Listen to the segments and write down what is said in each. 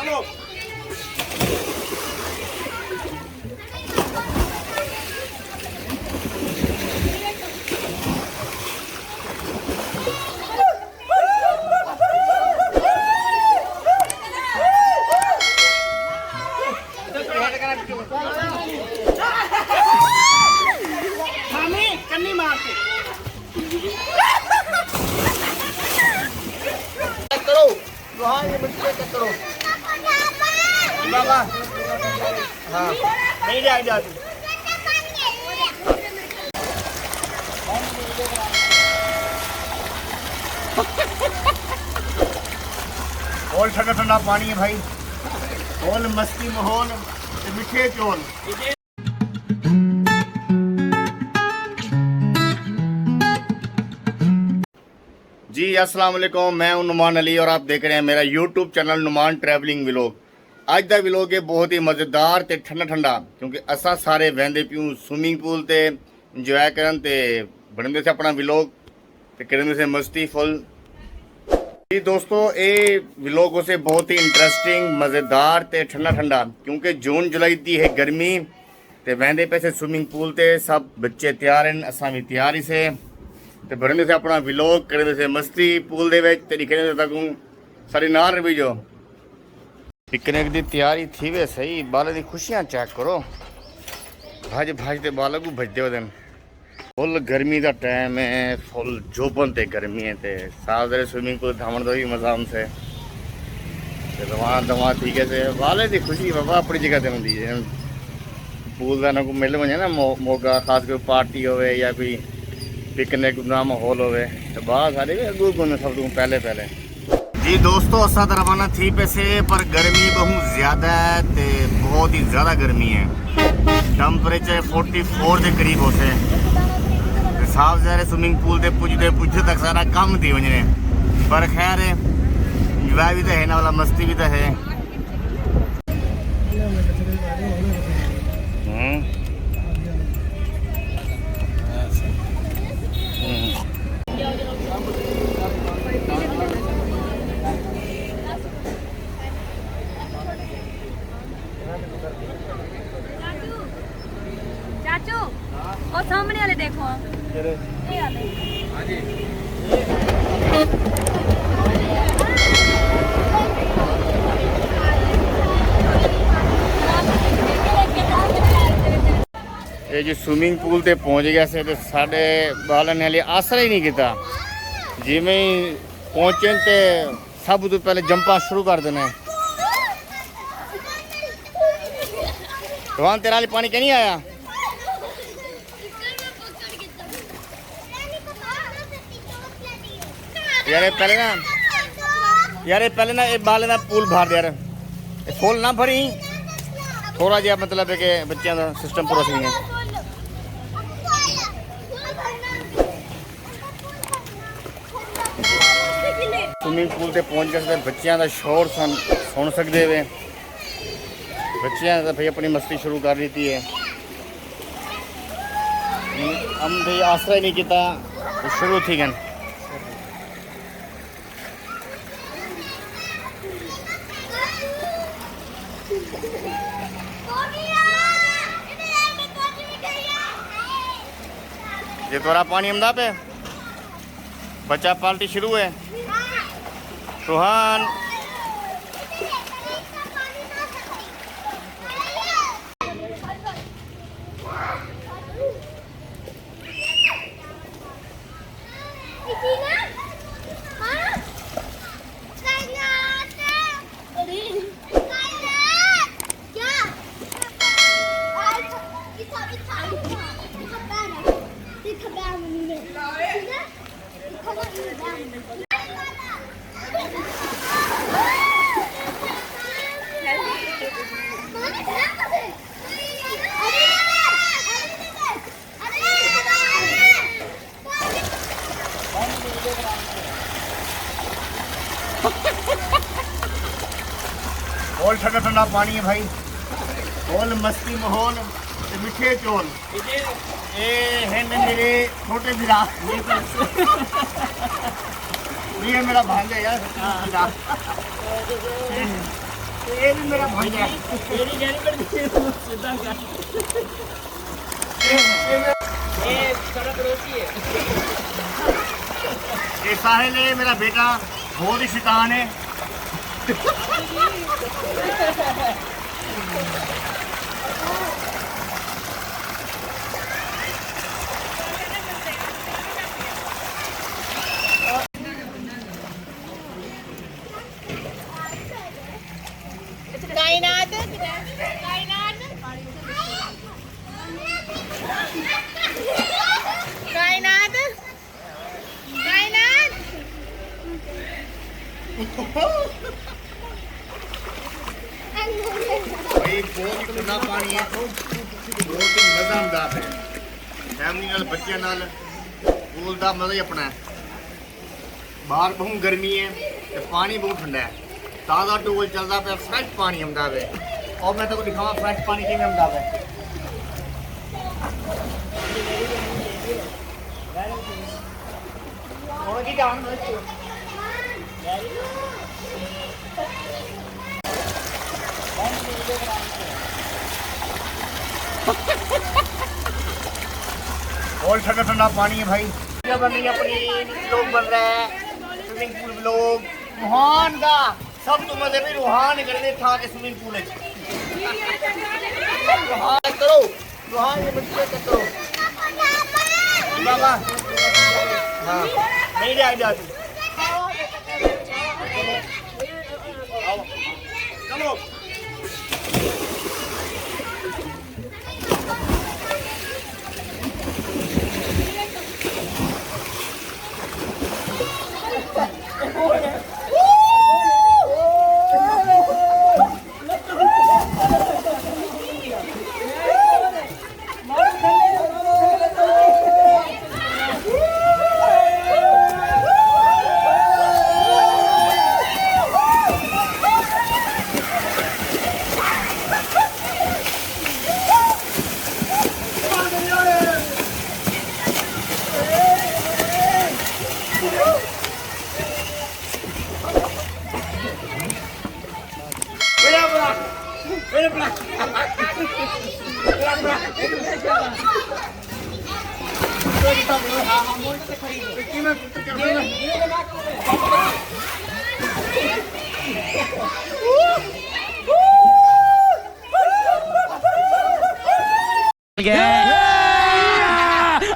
चलो मामी कन्नी मार के करो वहाँ ये बच्चे चेक करो बाबा हाँ नहीं जाए जा तू और ठंडा ठंडा पानी है भाई और मस्ती माहौल मिठे चौल। जी अस्सलाम वालेकुम, मैं हूं नुमान अली और आप देख रहे हैं मेरा YouTube channel Numan travelling vlog. अज का व्लॉग है बहुत ही मज़ेदार ते ठंडा ठंडा क्योंकि असा सारे वहदे प्यूं स्विमिंग पूल ते इंजॉय करन ते बनते से अपना व्लॉग ते करते से मस्ती फुल। जी दोस्तों ये व्लॉग उसे बहुत ही इंटरेस्टिंग मज़ेदार ते ठंडा ठंडा क्योंकि जून जुलाई दी है गर्मी ते वहदे पे से स्विमिंग पूल ते सब बच्चे तैयार हैं, असा भी तैयार ही से ते बनते से अपना व्लॉग करते से मस्ती पूल दे विच ते निकलने तक सारी नाल रही जो पिकनिक की तैयारी थी वे सही। बाले की खुशियां चेक करो, भज भजते बाल को भजते हो दिन फुल गर्मी का टाइम है, फुल जोबन ते गर्मी है ते साफ दे स्विमिंग पूल धावन का भी मजा उनसे दवा दवा ठीक है से बाले की खुशी बाबा अपनी जगह से होंगी है। पूल का ना कोई मिल वजे ना मौका खास कर पार्टी हो या कोई पिकनिक का माहौल होवे तो बाहर सारे भी अगू को सब तो पहले जी दोस्तों असा तो रवाना थी पैसे पर गर्मी बहुत ज़्यादा है ते बहुत ही ज़्यादा गर्मी है। टम्परेचर 44 के करीब होते साफ ज़ाहिर स्विमिंग पूल से पुजते तक सारा कम थी वजने पर खैर इंजॉय भी तो है ना वाला मस्ती भी तो है। चाचू और सामने वाले देखो ये वाले हां जी ये जो स्विमिंग पूल ते पहुंच गया से तो साढ़े बालन ने आसरा ही नहीं किया जिमें ही पहुंचे ते सब तो पहले जंपा शुरू कर देना। वहाँ तेरा पानी क्या नहीं आया यार पहले ना एक बाल ना पूल भर दे यार फुल ना भरी थोड़ा जहा मतलब है कि बच्चों का सिस्टम पूरा सही है। स्विमिंग पूल से पहुंच गए बच्चों का शोर सुन सकते वे बच्चियां तो भाई अपनी मस्ती शुरू कर दी थी है। हम भाई आसरा ही नहीं किया तो शुरू थी गन ये थोड़ा पानी हमदा पे बच्चा पार्टी शुरू है सुहान और ठंडा ठंडा पानी है भाई और मस्ती माहौल मिठे चौल। ये है मेरे छोटे बिरा ये मेरा भांजा यार। ये भी मेरा भाई है। तेरी जानी पर सीधा कर ये सड़क रोकी है। ये साहिल है मेरा बेटा, बहुत ही शैतान है। कायनात कायनात कायनात कायनात भाई बहुत ही ठंडा पानी है, बहुत ही मज़ा है। फैमिली नाल बच्चों नाल पूल का मज़ा ही अपना है। बाहर बहुत गर्मी है तो पानी बहुत ठंडा है। ताज़ा टूल चलता पे, फ्रैश पानी आंदा है। और मैं तो दिखावा फ्रैश पानी किवें आंदा है। और की काम और ठंडा ठंडा पानी है भाई। क्या बन रही है अपनी लोग बन रहा है स्विमिंग पूल ब्लॉग रूहान का सब तो मजे भी रूहान करने था के स्विमिंग पूल है। रूहान करो, रूहान ये बच्चे करो बाबा। हाँ नहीं जाए जाती। चलो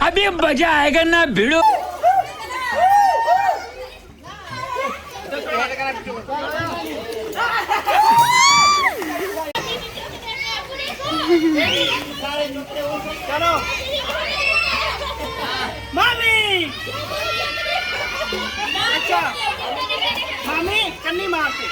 अभी मजा आएगा ना भिड़ो। चलो मामी अच्छा मामी कन्नी मारते